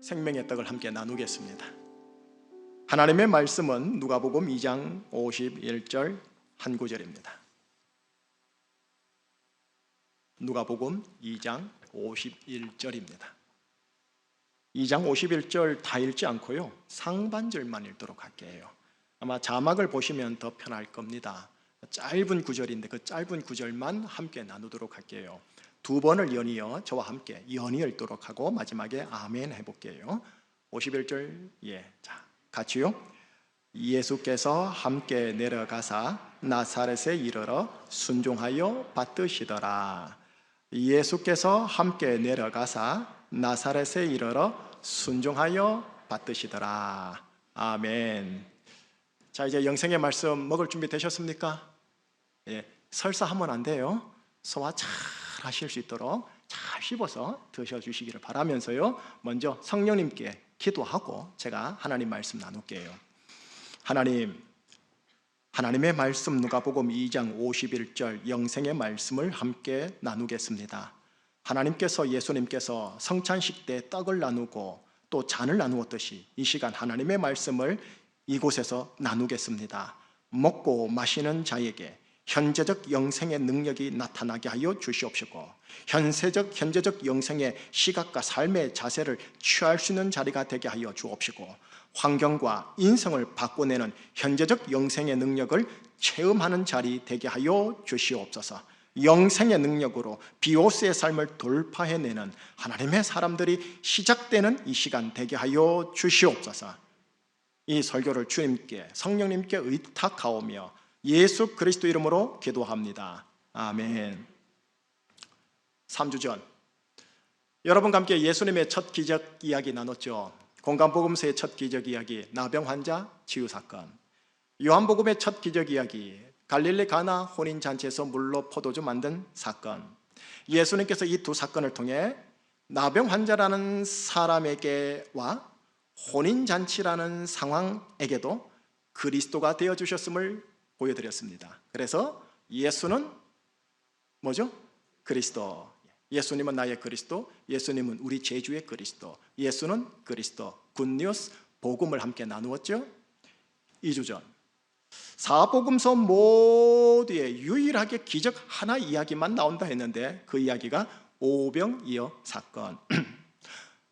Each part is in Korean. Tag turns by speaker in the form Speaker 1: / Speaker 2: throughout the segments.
Speaker 1: 생명의 떡을 함께 나누겠습니다. 하나님의 말씀은 누가복음 2장 51절 한 구절입니다. 누가복음 2장 51절입니다. 2장 51절 다 읽지 않고요, 상반절만 읽도록 할게요. 아마 자막을 보시면 더 편할 겁니다. 짧은 구절인데 그 짧은 구절만 함께 나누도록 할게요. 두 번을 연이어 저와 함께 연이어 읽도록 하고 마지막에 아멘 해볼게요. 51절, 자, 같이요. 예수께서 함께 내려가사 나사렛에 이르러 순종하여 받드시더라. 예수께서 함께 내려가사 나사렛에 이르러 순종하여 받드시더라. 아멘. 자, 이제 영생의 말씀 먹을 준비 되셨습니까? 설사하면 안 돼요. 소화 잘 하실 수 있도록 잘 씹어서 드셔주시기를 바라면서요, 먼저 성령님께 기도하고 제가 하나님 말씀 나눌게요. 하나님의 말씀 누가복음 2장 51절 영생의 말씀을 함께 나누겠습니다. 하나님께서, 예수님께서 성찬식 때 떡을 나누고 또 잔을 나누었듯이 이 시간 하나님의 말씀을 이곳에서 나누겠습니다. 먹고 마시는 자에게 현재적 영생의 능력이 나타나게 하여 주시옵시고, 현재적 영생의 시각과 삶의 자세를 취할 수 있는 자리가 되게 하여 주옵시고, 환경과 인성을 바꿔내는 현재적 영생의 능력을 체험하는 자리 되게 하여 주시옵소서. 영생의 능력으로 비오스의 삶을 돌파해내는 하나님의 사람들이 시작되는 이 시간 되게 하여 주시옵소서. 이 설교를 주님께, 성령님께 의탁하오며 예수 그리스도 이름으로 기도합니다. 아멘. 3주 전 여러분과 함께 예수님의 첫 기적 이야기 나눴죠. 공간복음서의 첫 기적 이야기, 나병 환자 치유 사건. 요한복음의 첫 기적 이야기, 갈릴리 가나 혼인잔치에서 물로 포도주 만든 사건. 예수님께서 이 두 사건을 통해 나병 환자라는 사람에게와 혼인잔치라는 상황에게도 그리스도가 되어주셨음을 보여드렸습니다. 그래서 예수는 뭐죠? 그리스도. 예수님은 나의 그리스도, 예수님은 우리 제주의 그리스도, 예수는 그리스도. 굿뉴스, 복음을 함께 나누었죠. 2주 전 사복음서 모두에 유일하게 기적 하나 이야기만 나온다 했는데 그 이야기가 오병이어 사건.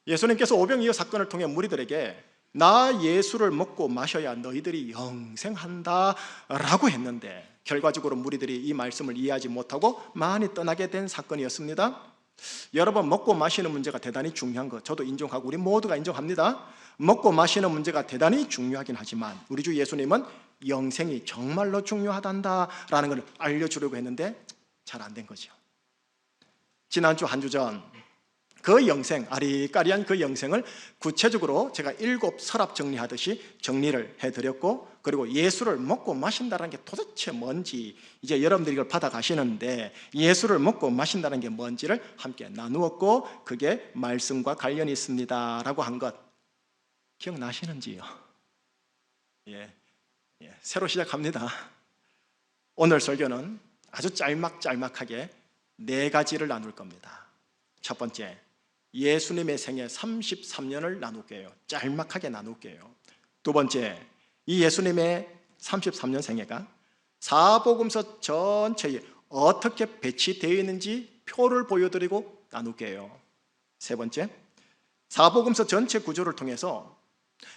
Speaker 1: 예수님께서 오병이어 사건을 통해 무리들에게 나 예수를 먹고 마셔야 너희들이 영생한다 라고 했는데 결과적으로 무리들이 이 말씀을 이해하지 못하고 많이 떠나게 된 사건이었습니다. 여러분, 먹고 마시는 문제가 대단히 중요한 것 저도 인정하고 우리 모두가 인정합니다. 먹고 마시는 문제가 대단히 중요하긴 하지만 우리 주 예수님은 영생이 정말로 중요하단다라는 걸 알려주려고 했는데 잘 안 된 거죠. 지난주 한 주 전 그 영생, 아리까리한 그 영생을 구체적으로 제가 7 서랍 정리하듯이 정리를 해드렸고, 그리고 예수를 먹고 마신다는 게 도대체 뭔지 이제 여러분들이 이걸 받아가시는데, 예수를 먹고 마신다는 게 뭔지를 함께 나누었고, 그게 말씀과 관련이 있습니다 라고 한 것 기억나시는지요? 새로 시작합니다. 오늘 설교는 아주 짤막하게 4가지를 나눌 겁니다. 첫 번째, 예수님의 생애 33년을 나눌게요. 짤막하게 나눌게요. 두 번째, 이 예수님의 33년 생애가 사복음서 전체에 어떻게 배치되어 있는지 표를 보여드리고 나눌게요. 세 번째, 사복음서 전체 구조를 통해서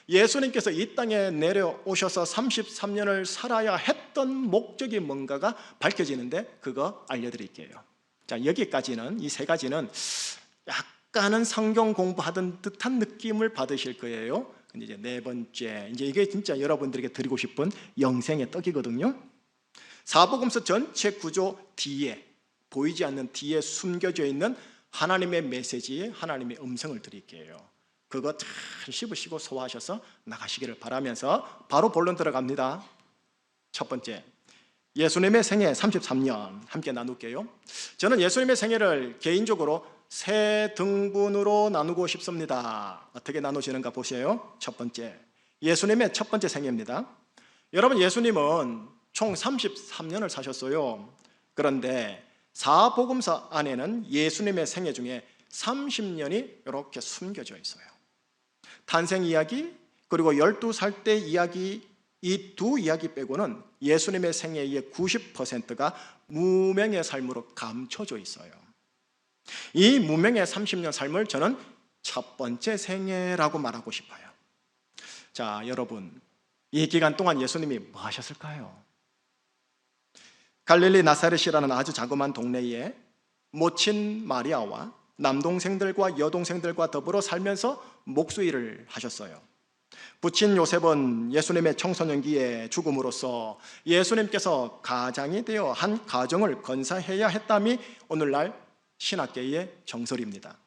Speaker 1: 예수님께서 이 땅에 내려오셔서 33년을 살아야 했던 목적이 뭔가가 밝혀지는데 그거 알려드릴게요. 자, 여기까지는, 이 3가지는 약간은 성경 공부하던 듯한 느낌을 받으실 거예요. 근데 이제 4번째, 이제 이게 진짜 여러분들에게 드리고 싶은 영생의 떡이거든요. 사복음서 전체 구조 뒤에, 보이지 않는 뒤에 숨겨져 있는 하나님의 메시지, 하나님의 음성을 드릴게요. 그거 잘 씹으시고 소화하셔서 나가시기를 바라면서 바로 본론 들어갑니다. 첫 번째, 예수님의 생애 33년 함께 나눌게요. 저는 예수님의 생애를 개인적으로 3등분으로 나누고 싶습니다. 어떻게 나누시는가 보세요. 첫 번째, 예수님의 첫 번째 생애입니다. 여러분, 예수님은 총 33년을 사셨어요. 그런데 사복음서 안에는 예수님의 생애 중에 30년이 이렇게 숨겨져 있어요. 탄생 이야기 그리고 12살 때 이야기, 이 두 이야기 빼고는 예수님의 생애의 90%가 무명의 삶으로 감춰져 있어요. 이 무명의 30년 삶을 저는 첫 번째 생애라고 말하고 싶어요. 자, 여러분, 이 기간 동안 예수님이 뭐 하셨을까요? 갈릴리 나사렛이라는 아주 자그마한 동네에 모친 마리아와 남동생들과 여동생들과 더불어 살면서 목수일을 하셨어요. 부친 요셉은 예수님의 청소년기에 죽음으로써 예수님께서 가장이 되어 한 가정을 건사해야 했담이 오늘날 신학계의 정설입니다.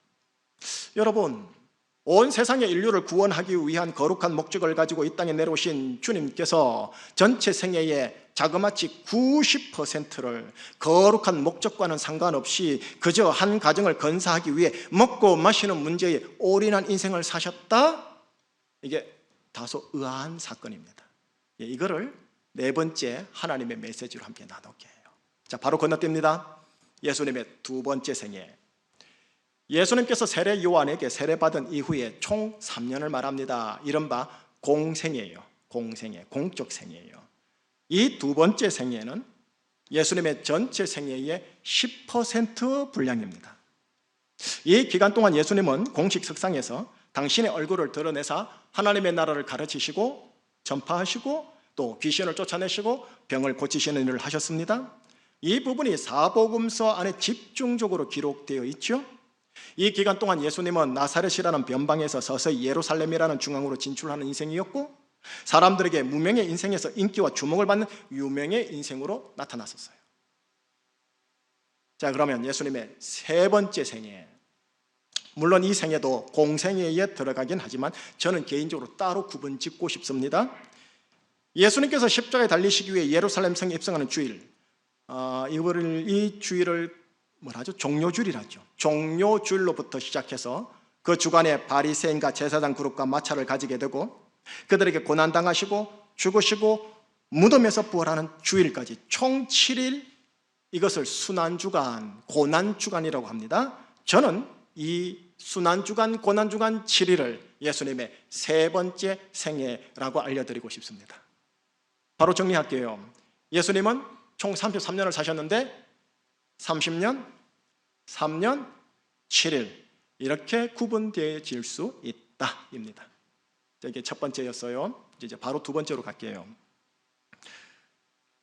Speaker 1: 여러분, 온 세상의 인류를 구원하기 위한 거룩한 목적을 가지고 이 땅에 내려오신 주님께서 전체 생애의 자그마치 90%를 거룩한 목적과는 상관없이 그저 한 가정을 건사하기 위해 먹고 마시는 문제에 올인한 인생을 사셨다? 이게 다소 의아한 사건입니다. 이거를 네 번째 하나님의 메시지로 함께 나눌게요. 자, 바로 건너뜁니다. 예수님의 두 번째 생애. 예수님께서 세례 요한에게 세례받은 이후에 총 3년을 말합니다. 이른바 공생애예요. 공생애, 공적 생애예요. 이 두 번째 생애는 예수님의 전체 생애의 10% 분량입니다. 이 기간 동안 예수님은 공식 석상에서 당신의 얼굴을 드러내사 하나님의 나라를 가르치시고 전파하시고 또 귀신을 쫓아내시고 병을 고치시는 일을 하셨습니다. 이 부분이 사복음서 안에 집중적으로 기록되어 있죠. 이 기간 동안 예수님은 나사렛이라는 변방에서 서서히 예루살렘이라는 중앙으로 진출하는 인생이었고 사람들에게 무명의 인생에서 인기와 주목을 받는 유명의 인생으로 나타났었어요. 자, 그러면 예수님의 세 번째 생애, 물론 이 생애도 공생애에 들어가긴 하지만 저는 개인적으로 따로 구분 짓고 싶습니다. 예수님께서 십자가에 달리시기 위해 예루살렘 성에 입성하는 주일, 이 주일을 뭐라죠? 종료주일이라죠. 종료주일로부터 시작해서 그 주간에 바리새인과 제사장 그룹과 마찰을 가지게 되고 그들에게 고난당하시고 죽으시고 무덤에서 부활하는 주일까지 총 7일, 이것을 순환주간, 고난주간이라고 합니다. 저는 이 순환주간, 고난주간 7일을 예수님의 세 번째 생애라고 알려드리고 싶습니다. 바로 정리할게요. 예수님은 총 33년을 사셨는데 30년, 3년, 7일 이렇게 구분되어질 수 있다입니다. 이게 첫 번째였어요. 이제 바로 두 번째로 갈게요.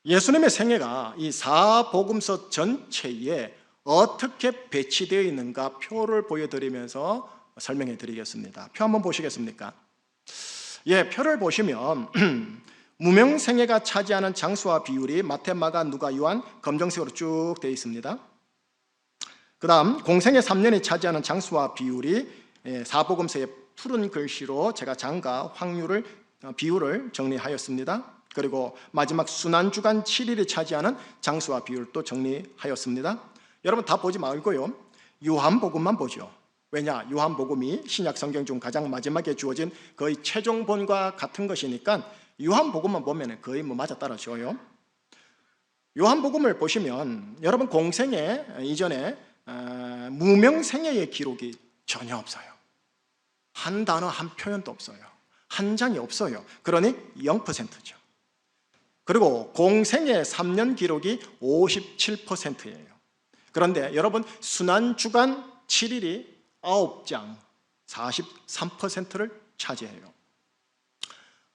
Speaker 1: 예수님의 생애가 이 사복음서 전체에 어떻게 배치되어 있는가 표를 보여드리면서 설명해 드리겠습니다. 표 한번 보시겠습니까? 표를 보시면 무명생애가 차지하는 장수와 비율이 마태, 마가, 누가, 요한 검정색으로 쭉 되어 있습니다. 그 다음 공생애 3년이 차지하는 장수와 비율이 사복음서의 푸른 글씨로 제가 장과 비율을 정리하였습니다. 그리고 마지막 순환주간 7일이 차지하는 장수와 비율도 정리하였습니다. 여러분 다 보지 말고요, 요한복음만 보죠. 왜냐? 요한복음이 신약 성경 중 가장 마지막에 주어진 거의 최종본과 같은 것이니까 요한복음만 보면 거의 맞아떨어져요. 요한복음을 보시면 여러분 공생애 이전에 무명생애의 기록이 전혀 없어요. 한 단어 한 표현도 없어요. 한 장이 없어요. 그러니 0%죠. 그리고 공생애 3년 기록이 57%예요. 그런데 여러분 순환주간 7일이 9장 43%를 차지해요.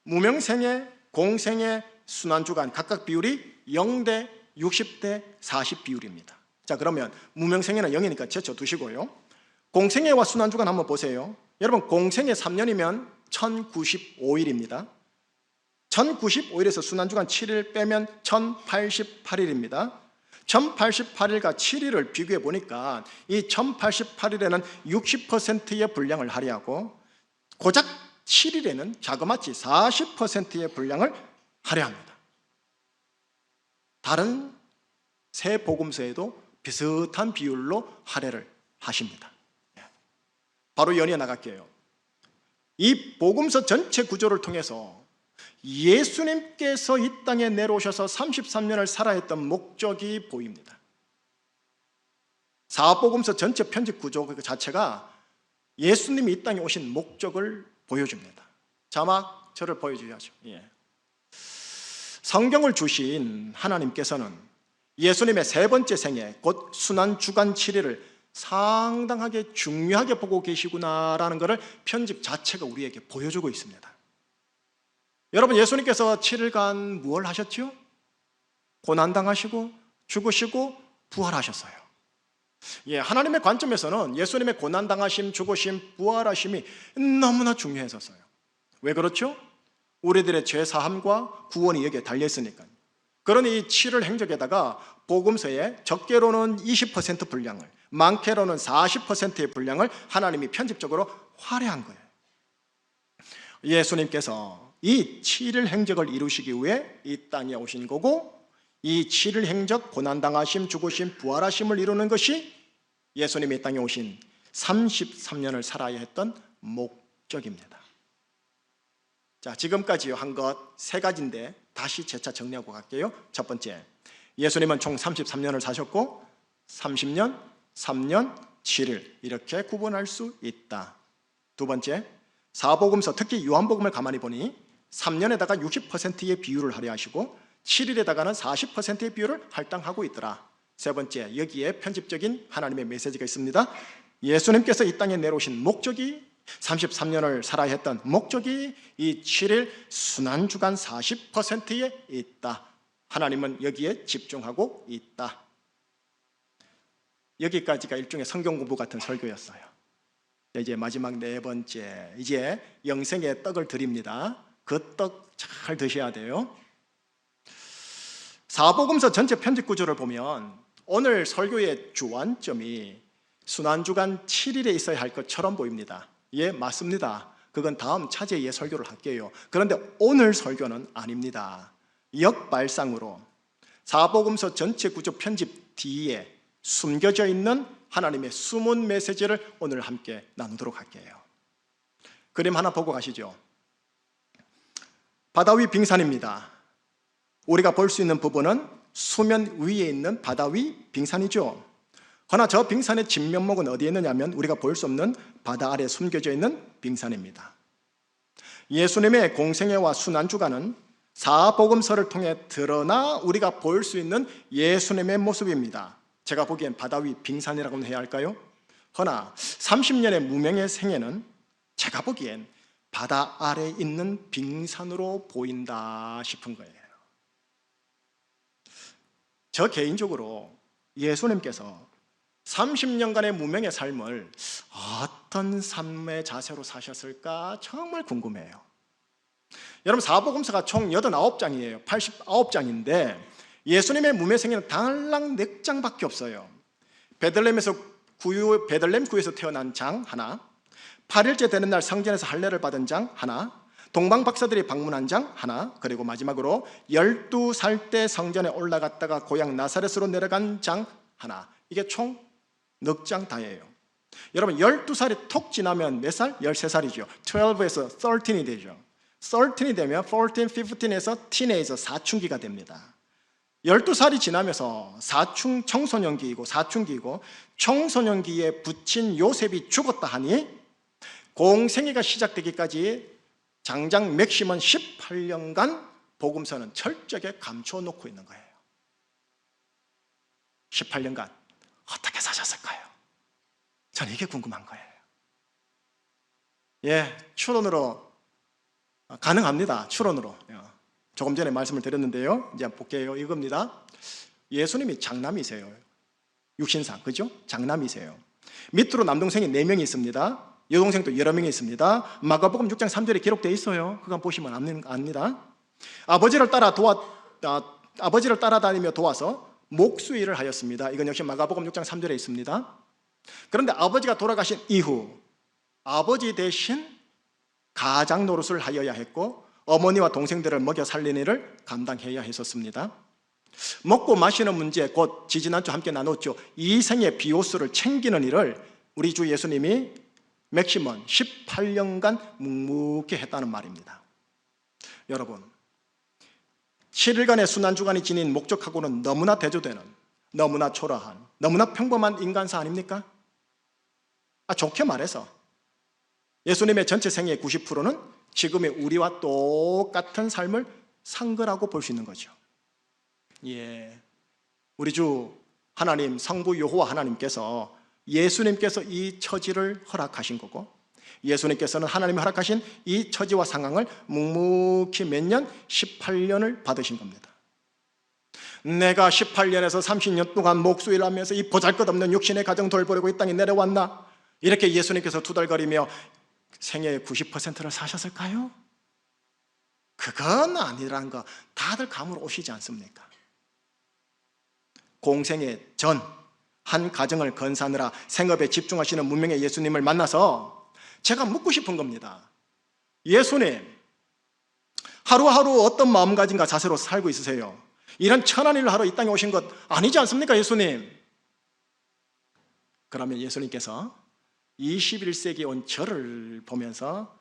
Speaker 1: 무명생애, 공생애, 순환주간 각각 비율이 0대 60대 40 비율입니다. 자, 그러면 무명생애는 0이니까 제쳐두시고요, 공생애와 순환주간 한번 보세요. 여러분 공생애 3년이면 1095일입니다 1095일에서 순환주간 7일 빼면 1088일입니다 1088일과 7일을 비교해 보니까 이 1088일에는 60%의 분량을 할애하고 고작 7일에는 자그마치 40%의 분량을 할애합니다. 다른 새 복음서에도 비슷한 비율로 할애를 하십니다. 바로 연이어 나갈게요. 이 복음서 전체 구조를 통해서 예수님께서 이 땅에 내려오셔서 33년을 살아야 했던 목적이 보입니다. 사복음서 전체 편집 구조 그 자체가 예수님이 이 땅에 오신 목적을 보여줍니다. 자막 저를 보여주셔야죠. 성경을 주신 하나님께서는 예수님의 세 번째 생애, 곧 순환주간 7일을 상당하게 중요하게 보고 계시구나라는 것을 편집 자체가 우리에게 보여주고 있습니다. 여러분, 예수님께서 7일간 무엇을 하셨죠? 고난당하시고 죽으시고 부활하셨어요. 하나님의 관점에서는 예수님의 고난당하심, 죽으심, 부활하심이 너무나 중요했었어요. 왜 그렇죠? 우리들의 죄사함과 구원이 여기에 달려있으니까요. 그러니 이 7일 행적에다가 복음서에 적게로는 20% 분량을, 많게로는 40%의 분량을 하나님이 편집적으로 할애한 거예요. 예수님께서 이 7일 행적을 이루시기 위해 이 땅에 오신 거고, 이 7일 행적, 고난당하심, 죽으심, 부활하심을 이루는 것이 예수님이 이 땅에 오신 33년을 살아야 했던 목적입니다. 자, 지금까지 한 것 세 가지인데 다시 재차 정리하고 갈게요. 첫 번째, 예수님은 총 33년을 사셨고 30년, 3년, 7일 이렇게 구분할 수 있다. 두 번째, 사복음서 특히 요한복음을 가만히 보니 3년에다가 60%의 비율을 할애하시고 7일에다가는 40%의 비율을 할당하고 있더라. 세 번째, 여기에 편집적인 하나님의 메시지가 있습니다. 예수님께서 이 땅에 내려오신 목적이, 33년을 살아야 했던 목적이 이 7일 순환주간 40%에 있다. 하나님은 여기에 집중하고 있다. 여기까지가 일종의 성경 공부 같은 설교였어요. 이제 마지막 네 번째, 이제 영생의 떡을 드립니다. 그 떡 잘 드셔야 돼요. 사복음서 전체 편집 구조를 보면 오늘 설교의 주안점이 순환주간 7일에 있어야 할 것처럼 보입니다. 예, 맞습니다. 그건 다음 차제에 설교를 할게요. 그런데 오늘 설교는 아닙니다. 역발상으로 사복음서 전체 구조 편집 뒤에 숨겨져 있는 하나님의 숨은 메시지를 오늘 함께 나누도록 할게요. 그림 하나 보고 가시죠. 바다 위 빙산입니다. 우리가 볼 수 있는 부분은 수면 위에 있는 바다 위 빙산이죠. 그러나 저 빙산의 진면목은 어디에 있느냐면 우리가 볼 수 없는 바다 아래 숨겨져 있는 빙산입니다. 예수님의 공생애와 순환주간은 사복음서를 통해 드러나 우리가 볼 수 있는 예수님의 모습입니다. 제가 보기엔 바다 위 빙산이라고 해야 할까요? 그러나 30년의 무명의 생애는 제가 보기엔 바다 아래 있는 빙산으로 보인다 싶은 거예요. 저 개인적으로 예수님께서 30년간의 무명의 삶을 어떤 삶의 자세로 사셨을까 정말 궁금해요. 여러분, 사복음서가 총 89장이에요. 89장인데 예수님의 무명 생애는 달랑 4장밖에 없어요. 베들레헴 구에서 태어난 장 하나, 8일째 되는 날 성전에서 할례를 받은 장 하나, 동방 박사들이 방문한 장 하나, 그리고 마지막으로 12살 때 성전에 올라갔다가 고향 나사렛으로 내려간 장 하나. 이게 총 4장 다예요. 여러분, 12살이 톡 지나면 몇 살? 13살이죠. 12에서 13이 되죠. 13이 되면 14, 15에서 티네이저 사춘기가 됩니다. 12살이 지나면서 청소년기이고 사춘기이고 청소년기에 부친 요셉이 죽었다 하니 공생애가 시작되기까지 장장 맥시멈 18년간 복음서는 철저하게 감춰놓고 있는 거예요. 18년간 어떻게 사셨을까요? 저는 이게 궁금한 거예요. 예, 추론으로 가능합니다. 추론으로. 조금 전에 말씀을 드렸는데요. 이제 볼게요. 이겁니다. 예수님이 장남이세요. 육신상, 그죠? 장남이세요. 밑으로 남동생이 4명이 있습니다. 여동생도 여러 명이 있습니다. 마가복음 6장 3절에 기록되어 있어요. 그건 보시면 압니다. 아버지를 따라다니며 도와서 목수일을 하였습니다. 이건 역시 마가복음 6장 3절에 있습니다. 그런데 아버지가 돌아가신 이후 아버지 대신 가장 노릇을 하여야 했고 어머니와 동생들을 먹여 살리는 일을 감당해야 했었습니다. 먹고 마시는 문제, 곧 지지난주 함께 나눴죠. 이생의 비호수를 챙기는 일을 우리 주 예수님이 맥시멈 18년간 묵묵히 했다는 말입니다. 여러분, 7일간의 순환주간이 지닌 목적하고는 너무나 대조되는, 너무나 초라한, 너무나 평범한 인간사 아닙니까? 좋게 말해서 예수님의 전체 생애의 90%는 지금의 우리와 똑같은 삶을 산 거라고 볼 수 있는 거죠. 예, 우리 주 하나님 성부 여호와 하나님께서 예수님께서 이 처지를 허락하신 거고, 예수님께서는 하나님이 허락하신 이 처지와 상황을 묵묵히 몇 년? 18년을 받으신 겁니다. 내가 18년에서 30년 동안 목수일을 하면서 이 보잘것없는 육신의 가정 돌보려고 이 땅에 내려왔나? 이렇게 예수님께서 투덜거리며 생애의 90%를 사셨을까요? 그건 아니라는 거 다들 감으로 오시지 않습니까? 공생의 전 한 가정을 건사하느라 생업에 집중하시는 문명의 예수님을 만나서 제가 묻고 싶은 겁니다. 예수님, 하루하루 어떤 마음가짐과 자세로 살고 있으세요? 이런 천한 일을 하러 이 땅에 오신 것 아니지 않습니까, 예수님? 그러면 예수님께서 21세기에 온 저를 보면서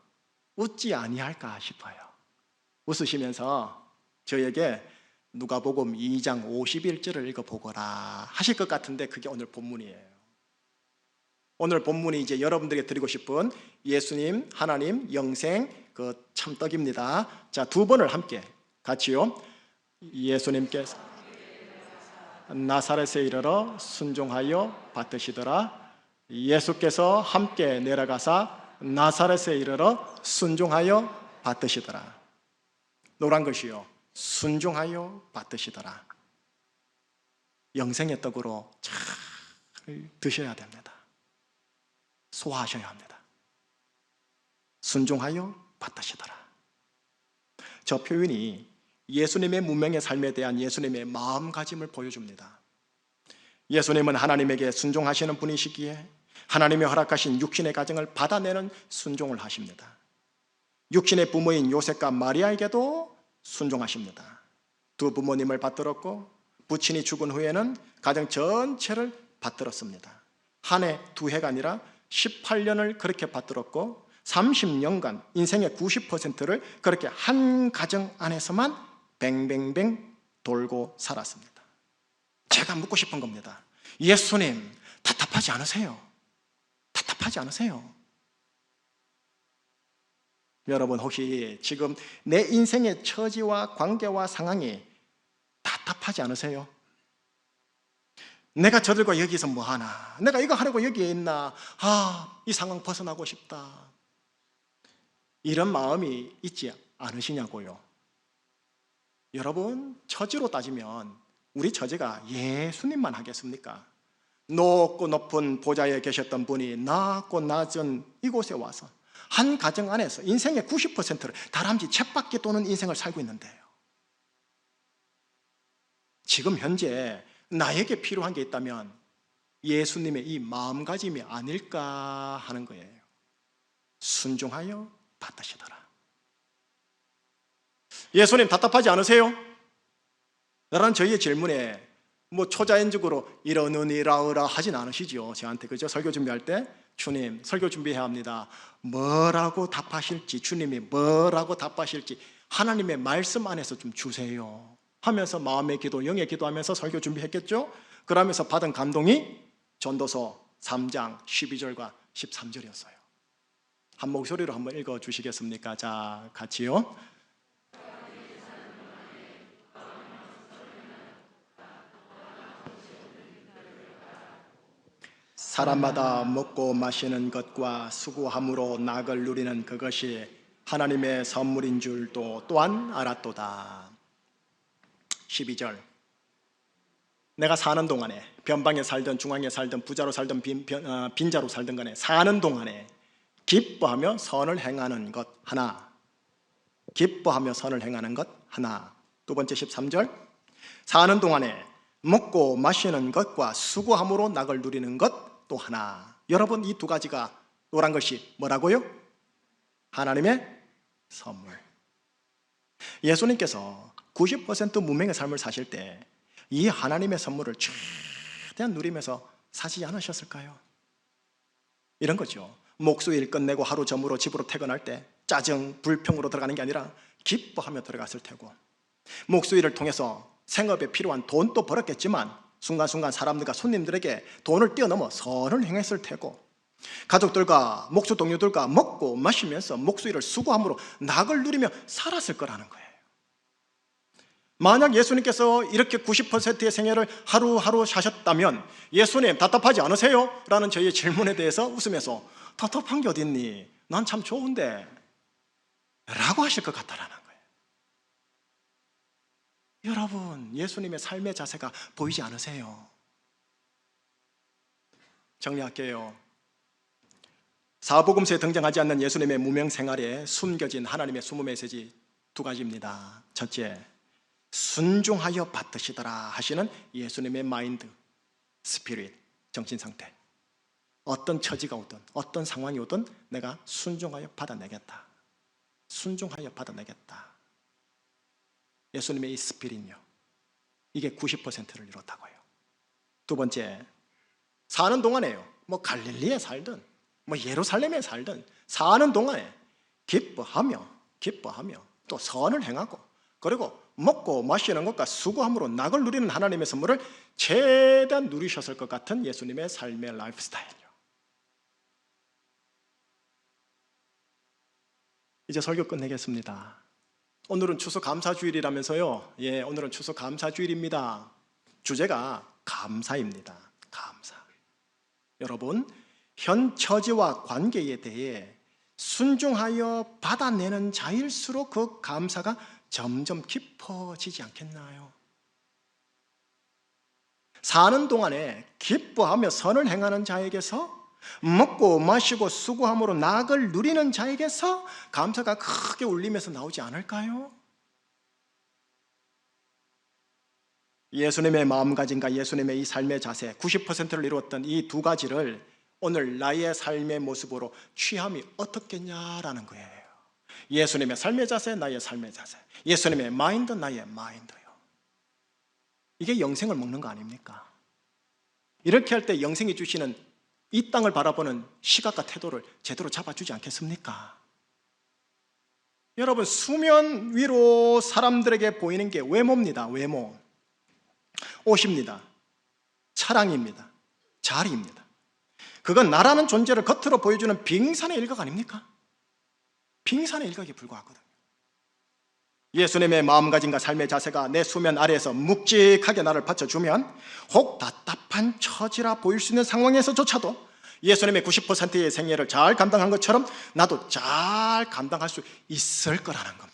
Speaker 1: 웃지 아니할까 싶어요. 웃으시면서 저에게 누가복음 2장 51절을 읽어보거라 하실 것 같은데, 그게 오늘 본문이에요. 오늘 본문이 이제 여러분들에게 드리고 싶은 예수님, 하나님, 영생 그 참떡입니다. 자, 두 번을 함께 같이요. 예수님께서 나사렛에 이르러 순종하여 받으시더라. 예수께서 함께 내려가사 나사렛에 이르러 순종하여 받으시더라. 노란 것이요, 순종하여 받으시더라. 영생의 떡으로 잘 드셔야 됩니다. 소화하셔야 합니다. 순종하여 받으시더라. 저 표현이 예수님의 문명의 삶에 대한 예수님의 마음가짐을 보여줍니다. 예수님은 하나님에게 순종하시는 분이시기에 하나님이 허락하신 육신의 가정을 받아내는 순종을 하십니다. 육신의 부모인 요셉과 마리아에게도 순종하십니다. 두 부모님을 받들었고 부친이 죽은 후에는 가정 전체를 받들었습니다. 한 해, 두 해가 아니라 18년을 그렇게 받들었고 30년간 인생의 90%를 그렇게 한 가정 안에서만 뱅뱅뱅 돌고 살았습니다. 제가 묻고 싶은 겁니다. 예수님, 답답하지 않으세요? 답답하지 않으세요? 여러분, 혹시 지금 내 인생의 처지와 관계와 상황이 답답하지 않으세요? 내가 저들과 여기서 뭐하나? 내가 이거 하려고 여기에 있나? 이 상황 벗어나고 싶다. 이런 마음이 있지 않으시냐고요. 여러분, 처지로 따지면 우리 처지가 예수님만 하겠습니까? 높고 높은 보좌에 계셨던 분이 낮고 낮은 이곳에 와서 한 가정 안에서 인생의 90%를 다람쥐 쳇바퀴 도는 인생을 살고 있는데요. 지금 현재 나에게 필요한 게 있다면 예수님의 이 마음가짐이 아닐까 하는 거예요. 순종하여 받으시더라. 예수님, 답답하지 않으세요? 라는 저희의 질문에 초자연적으로 이러느니라으라 하진 않으시죠. 저한테, 그죠? 설교 준비할 때 주님, 설교 준비해야 합니다. 뭐라고 답하실지, 주님이 뭐라고 답하실지 하나님의 말씀 안에서 좀 주세요 하면서 마음의 기도, 영의 기도하면서 설교 준비했겠죠? 그러면서 받은 감동이 전도서 3장 12절과 13절이었어요. 한 목소리로 한번 읽어주시겠습니까? 자, 같이요. 사람마다 먹고 마시는 것과 수고함으로 낙을 누리는 그것이 하나님의 선물인 줄도 또한 알았도다. 12절. 내가 사는 동안에, 변방에 살든 중앙에 살든 부자로 살든 빈자로 살든 간에 사는 동안에 기뻐하며 선을 행하는 것 하나. 기뻐하며 선을 행하는 것 하나. 두 번째 13절. 사는 동안에 먹고 마시는 것과 수고함으로 낙을 누리는 것 또 하나. 여러분, 이 두 가지가 노란 것이 뭐라고요? 하나님의 선물. 예수님께서 90% 문명의 삶을 사실 때 이 하나님의 선물을 최대한 누리면서 사시지 않으셨을까요? 이런 거죠. 목수일 끝내고 하루 저물어 집으로 퇴근할 때 짜증, 불평으로 들어가는 게 아니라 기뻐하며 들어갔을 테고, 목수일을 통해서 생업에 필요한 돈도 벌었겠지만 순간순간 사람들과 손님들에게 돈을 뛰어넘어 선을 행했을 테고, 가족들과 목수 동료들과 먹고 마시면서 목수일을 수고함으로 낙을 누리며 살았을 거라는 거예요. 만약 예수님께서 이렇게 90%의 생애를 하루하루 사셨다면 예수님 답답하지 않으세요? 라는 저희의 질문에 대해서 웃으면서 답답한 게 어딨니? 난 참 좋은데 라고 하실 것 같다라는 거예요. 여러분, 예수님의 삶의 자세가 보이지 않으세요? 정리할게요. 사복음서에 등장하지 않는 예수님의 무명 생활에 숨겨진 하나님의 숨은 메시지 두 가지입니다. 첫째, 순종하여 받으시더라 하시는 예수님의 마인드, 스피릿, 정신상태. 어떤 처지가 오든 어떤 상황이 오든 내가 순종하여 받아내겠다. 순종하여 받아내겠다. 예수님의 이 스피릿요, 이게 90%를 이뤘다고요. 두 번째, 사는 동안에요, 갈릴리에 살든 예루살렘에 살든 사는 동안에 기뻐하며 또 선을 행하고, 그리고 먹고 마시는 것과 수고함으로 낙을 누리는 하나님의 선물을 최대한 누리셨을 것 같은 예수님의 삶의 라이프 스타일이요. 이제 설교 끝내겠습니다. 오늘은 추수감사주일이라면서요. 예, 오늘은 추수감사주일입니다. 주제가 감사입니다. 감사. 여러분, 현 처지와 관계에 대해 순종하여 받아내는 자일수록 그 감사가 점점 깊어지지 않겠나요? 사는 동안에 기뻐하며 선을 행하는 자에게서, 먹고 마시고 수고함으로 낙을 누리는 자에게서 감사가 크게 울리면서 나오지 않을까요? 예수님의 마음가짐과 예수님의 이 삶의 자세, 90%를 이루었던 이 두 가지를 오늘 나의 삶의 모습으로 취함이 어떻겠냐라는 거예요. 예수님의 삶의 자세, 나의 삶의 자세. 예수님의 마인드, 나의 마인드요. 이게 영생을 먹는 거 아닙니까? 이렇게 할 때 영생이 주시는 이 땅을 바라보는 시각과 태도를 제대로 잡아주지 않겠습니까? 여러분, 수면 위로 사람들에게 보이는 게 외모입니다. 외모. 옷입니다. 차량입니다. 자리입니다. 그건 나라는 존재를 겉으로 보여주는 빙산의 일각 아닙니까? 빙산의 일각에 불과하거든요. 예수님의 마음가짐과 삶의 자세가 내 수면 아래에서 묵직하게 나를 받쳐주면 혹 답답한 처지라 보일 수 있는 상황에서조차도 예수님의 90%의 생애를 잘 감당한 것처럼 나도 잘 감당할 수 있을 거라는 겁니다.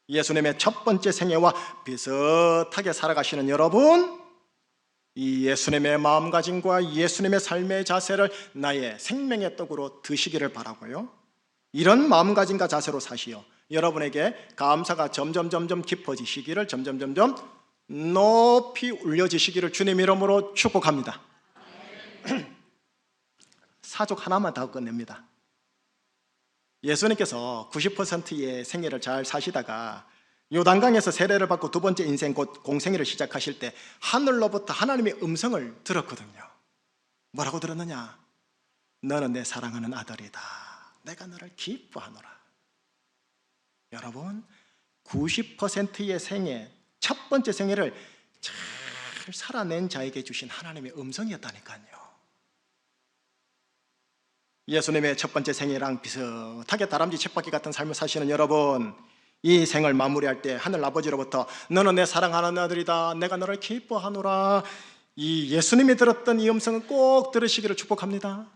Speaker 1: 예수님의 첫 번째 생애와 비슷하게 살아가시는 여러분, 이 예수님의 마음가짐과 예수님의 삶의 자세를 나의 생명의 떡으로 드시기를 바라고요. 이런 마음가짐과 자세로 사시어 여러분에게 감사가 점점 깊어지시기를, 점점 높이 울려지시기를 주님 이름으로 축복합니다. 사족 하나만 더 끝냅니다. 예수님께서 90%의 생애를 잘 사시다가 요단강에서 세례를 받고 두 번째 인생 곧 공생애를 시작하실 때 하늘로부터 하나님의 음성을 들었거든요. 뭐라고 들었느냐? 너는 내 사랑하는 아들이다. 내가 너를 기뻐하노라. 여러분, 90%의 생애, 첫 번째 생애를 잘 살아낸 자에게 주신 하나님의 음성이었다니까요. 예수님의 첫 번째 생애랑 비슷하게 다람쥐 쳇바퀴 같은 삶을 사시는 여러분, 이 생을 마무리할 때 하늘 아버지로부터 너는 내 사랑하는 아들이다, 내가 너를 기뻐하노라, 이 예수님이 들었던 이 음성은 꼭 들으시기를 축복합니다.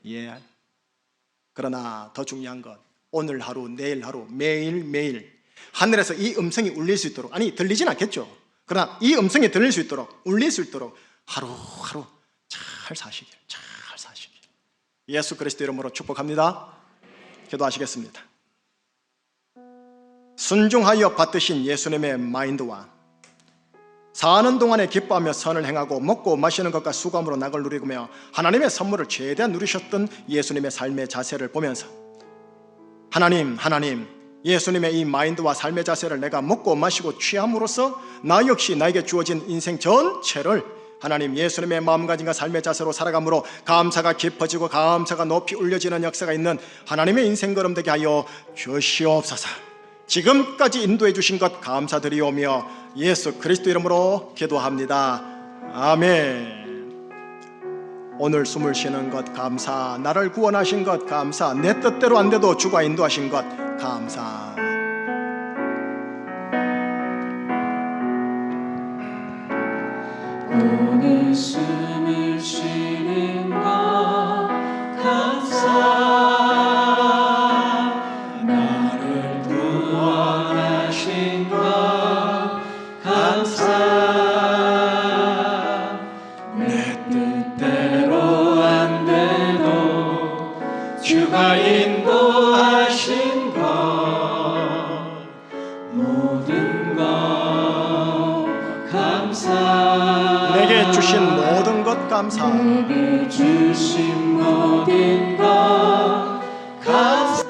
Speaker 1: 예. 그러나 더 중요한 것, 오늘 하루, 내일 하루, 매일매일 하늘에서 이 음성이 울릴 수 있도록, 아니 들리진 않겠죠. 그러나 이 음성이 들릴 수 있도록, 울릴 수 있도록 하루하루 잘 사시길, 잘 사시길 예수 그리스도 이름으로 축복합니다. 기도하시겠습니다. 순종하여 받으신 예수님의 마인드와 사는 동안에 기뻐하며 선을 행하고 먹고 마시는 것과 수고함으로 낙을 누리며 하나님의 선물을 최대한 누리셨던 예수님의 삶의 자세를 보면서 하나님, 예수님의 이 마인드와 삶의 자세를 내가 먹고 마시고 취함으로써 나 역시 나에게 주어진 인생 전체를 하나님 예수님의 마음가짐과 삶의 자세로 살아감으로 감사가 깊어지고 감사가 높이 울려지는 역사가 있는 하나님의 인생 걸음 되게 하여 주시옵소서. 지금까지 인도해 주신 것 감사드리오며 예수 그리스도 이름으로 기도합니다. 아멘. 오늘 숨을 쉬는 것 감사, 나를 구원하신 것 감사, 내 뜻대로 안 돼도 주가 인도하신 것 감사.
Speaker 2: 오늘 숨을 쉬는 것 감사, 나를 구원하신 것 감사, 내 뜻대로 안 돼도 주가 인도하신 것 모든 것 감사,
Speaker 1: 내게 주신 모든 것 감사,
Speaker 2: 내게 주신 모든 것 감사,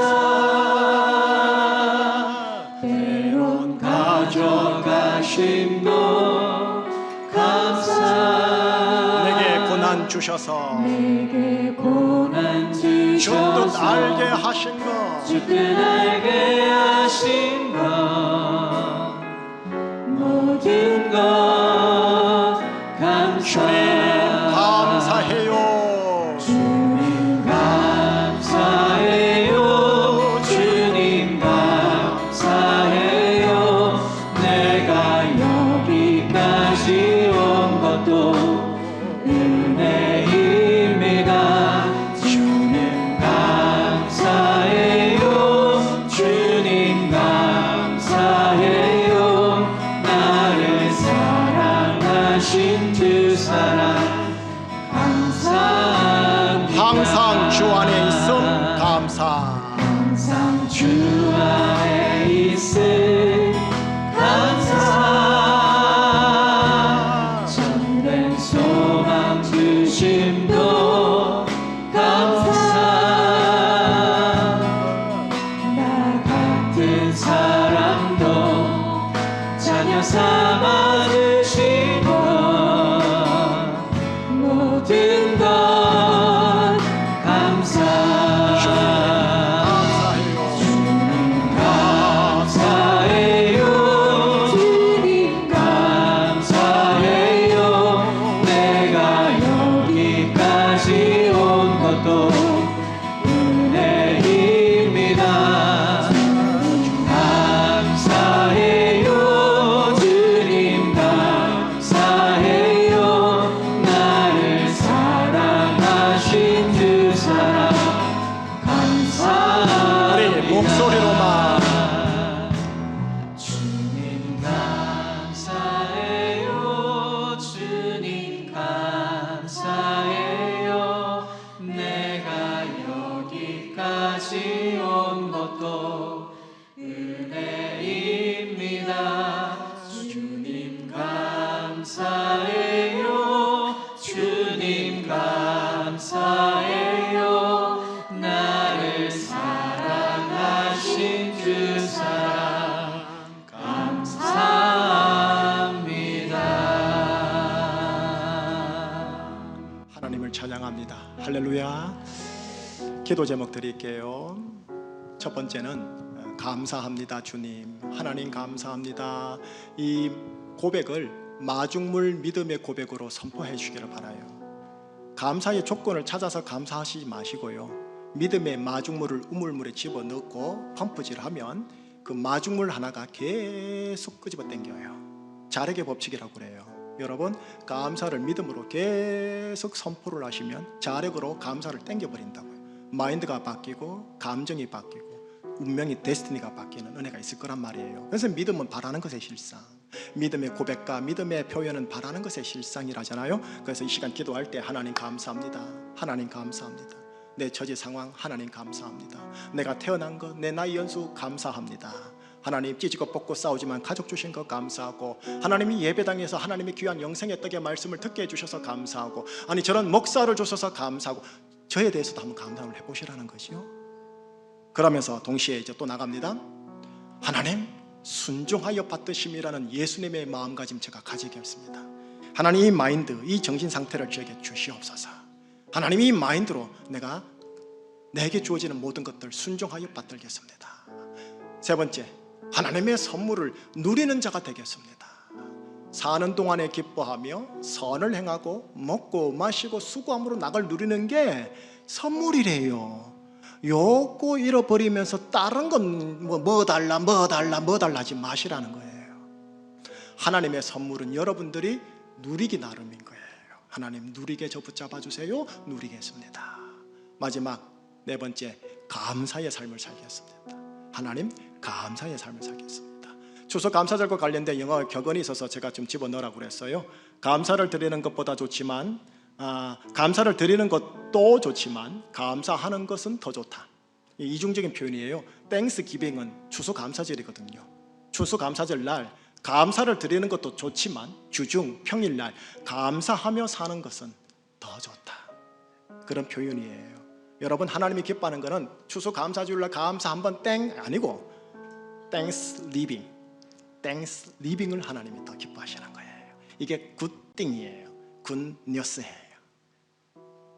Speaker 2: 때론 가져가신 것 감사,
Speaker 1: 내게 고난 주셔서
Speaker 2: 내게 고난
Speaker 1: 주
Speaker 2: 주셔서
Speaker 1: 뜻 알게 하신 것,
Speaker 2: 주 뜻 알게 하신 것 모든 것
Speaker 1: 주님 감사해요.
Speaker 2: 주님 감사해요. 주님 감사해요. 내가 여기까지 온 것도 은혜입니다. 주님 감사해요. 주님 감사해요. 나를 사랑하신 주 사랑 감사합니다.
Speaker 1: 항상 주 안에 있음 감사.
Speaker 2: 항상 주 안에 있음 감사, 참된 소망 주심도 감사, 나 같은 사람도 자녀 삼아 주신 것 모든 것 감사. 감사해요. 주님 감사해요. 내가 여기까지 온 것도 은혜입니다. 감사해요. 주님 감사해요. 나를 사랑하신 주 사랑 감사합니다.
Speaker 1: 우리 목소리로만
Speaker 2: 주님 감사해요. 주님 감사해요. 내가 여기까지 온 것도 은혜입니다. 주님 감사해요. 주님 감사해요. 나를 사랑하신 주 사랑 감사합니다.
Speaker 1: 하나님을 찬양합니다. 할렐루야. 기도 제목 드릴게요. 첫 번째는 감사합니다 주님. 하나님 감사합니다. 이 고백을 마중물 믿음의 고백으로 선포해 주기를 바라요. 감사의 조건을 찾아서 감사하시지 마시고요, 믿음의 마중물을 우물물에 집어넣고 펌프질하면 그 마중물 하나가 계속 끄집어 당겨요. 자력의 법칙이라고 그래요. 여러분, 감사를 믿음으로 계속 선포를 하시면 자력으로 감사를 당겨버린다고요. 마인드가 바뀌고 감정이 바뀌고 운명이 데스티니가 바뀌는 은혜가 있을 거란 말이에요. 그래서 믿음은 바라는 것의 실상, 믿음의 고백과 믿음의 표현은 바라는 것의 실상이라잖아요. 그래서 이 시간 기도할 때 하나님 감사합니다. 하나님 감사합니다. 내 처지 상황 하나님 감사합니다. 내가 태어난 것, 내 나이 연수 감사합니다. 하나님, 찢고 뽑고 싸우지만 가족 주신 것 감사하고, 하나님이 예배당에서 하나님의 귀한 영생의 떡의 말씀을 듣게 해주셔서 감사하고, 아니 저런 목사를 주셔서 감사하고, 저에 대해서도 한번 감사를 해보시라는 것이요. 그러면서 동시에 이제 또 나갑니다. 하나님, 순종하여 받으심이라는 예수님의 마음가짐 제가 가지겠습니다. 하나님, 이 마인드, 이 정신 상태를 저에게 주시옵소서. 하나님, 이 마인드로 내게 주어지는 모든 것들 순종하여 받들겠습니다. 세 번째, 하나님의 선물을 누리는 자가 되겠습니다. 사는 동안에 기뻐하며 선을 행하고 먹고 마시고 수고함으로 낙을 누리는 게 선물이래요. 요거 잃어버리면서 다른 건 뭐 달라 하지 마시라는 거예요. 하나님의 선물은 여러분들이 누리기 나름인 거예요. 하나님 누리게 저 붙잡아 주세요. 누리겠습니다. 마지막 네 번째, 감사의 삶을 살겠습니다. 하나님 감사의 삶을 살겠습니다. 추수감사절과 관련된 영어 격언이 있어서 제가 좀 집어넣으라고 그랬어요. 감사를 드리는 것보다 좋지만 감사를 드리는 것도 좋지만 감사하는 것은 더 좋다. 이중적인 표현이에요. 땡스기빙은 추수감사절이거든요. 추수감사절 날 감사를 드리는 것도 좋지만 주중 평일날 감사하며 사는 것은 더 좋다. 그런 표현이에요. 여러분, 하나님이 기뻐하는 것은 추수감사주일날 감사 한번 땡 아니고 땡스 리빙을 하나님이 더 기뻐하시는 거예요. 이게 굿띵이에요. 굿뉴스예요.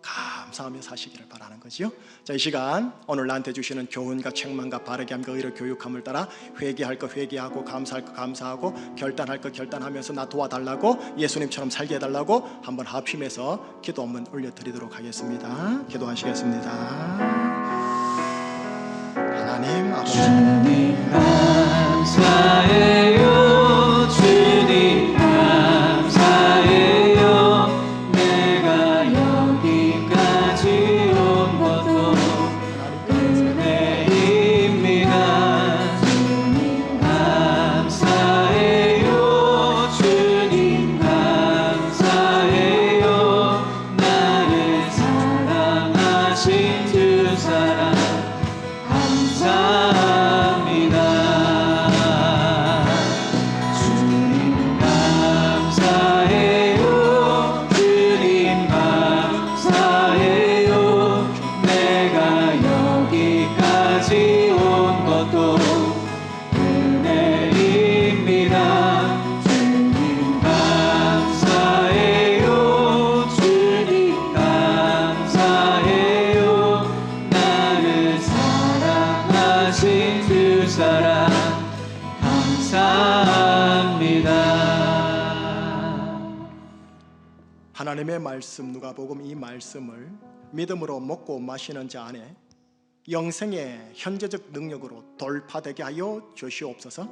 Speaker 1: 감사하며 사시기를 바라는 거죠. 자, 이 시간 오늘 나한테 주시는 교훈과 책망과 바르게 함과 의로 교육함을 따라 회개할 거 회개하고 감사할 거 감사하고 결단할 거 결단하면서 나 도와달라고 예수님처럼 살게 해달라고 한번 합심해서 기도 한번 올려드리도록 하겠습니다. 기도하시겠습니다. 하나님 아버지,
Speaker 2: 주님 감사해요. 주님 감사해요. 내가 여기까지 온 것도 은혜입니다. 주님 감사해요. 주님 감사해요. 나를 사랑하신 두 사랑 감사합니다. 주님 감사해요. 주님 감사해요. 내가 여기까지 온 것도 은혜입니다. 주님 감사해요. 주님 감사해요. 나를 사랑하신 두 사랑 감사합니다.
Speaker 1: 하나님의 말씀 누가복음 이 말씀을 믿음으로 먹고 마시는 자 안에 영생의 현재적 능력으로 돌파되게 하여 주시옵소서.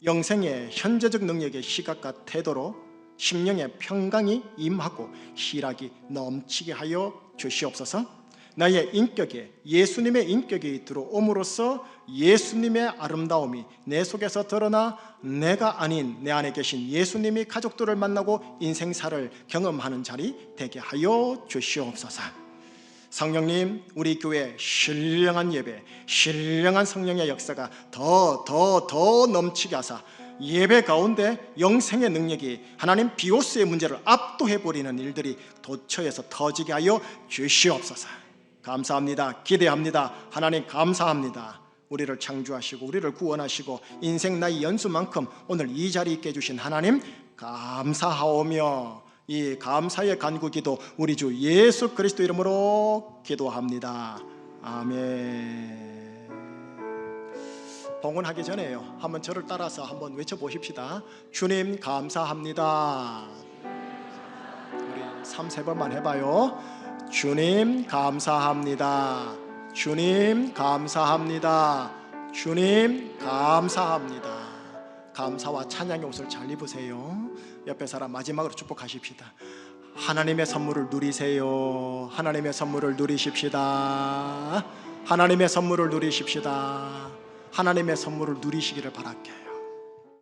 Speaker 1: 영생의 현재적 능력의 시각과 태도로 심령의 평강이 임하고 희락이 넘치게 하여 주시옵소서. 나의 인격에 예수님의 인격이 들어옴으로써 예수님의 아름다움이 내 속에서 드러나 내가 아닌 내 안에 계신 예수님이 가족들을 만나고 인생사를 경험하는 자리 되게 하여 주시옵소서. 성령님, 우리 교회 신령한 예배, 신령한 성령의 역사가 더 넘치게 하사 예배 가운데 영생의 능력이 하나님 비오스의 문제를 압도해버리는 일들이 도처에서 터지게 하여 주시옵소서. 감사합니다. 기대합니다. 하나님 감사합니다. 우리를 창조하시고 우리를 구원하시고 인생 나이 연수만큼 오늘 이 자리에 있게 해주신 하나님 감사하오며 이 감사의 간구기도 우리 주 예수 그리스도 이름으로 기도합니다. 아멘. 봉헌하기 전에요, 한번 저를 따라서 한번 외쳐보십시다. 주님 감사합니다. 우리 3-4번만 해봐요. 주님 감사합니다. 주님 감사합니다. 주님 감사합니다. 감사와 찬양의 옷을 잘 입으세요. 옆에 사람 마지막으로 축복하십시다. 하나님의 선물을 누리세요. 하나님의 선물을 누리십시다. 하나님의 선물을 누리십시다. 하나님의 선물을 누리시기를 바랄게요.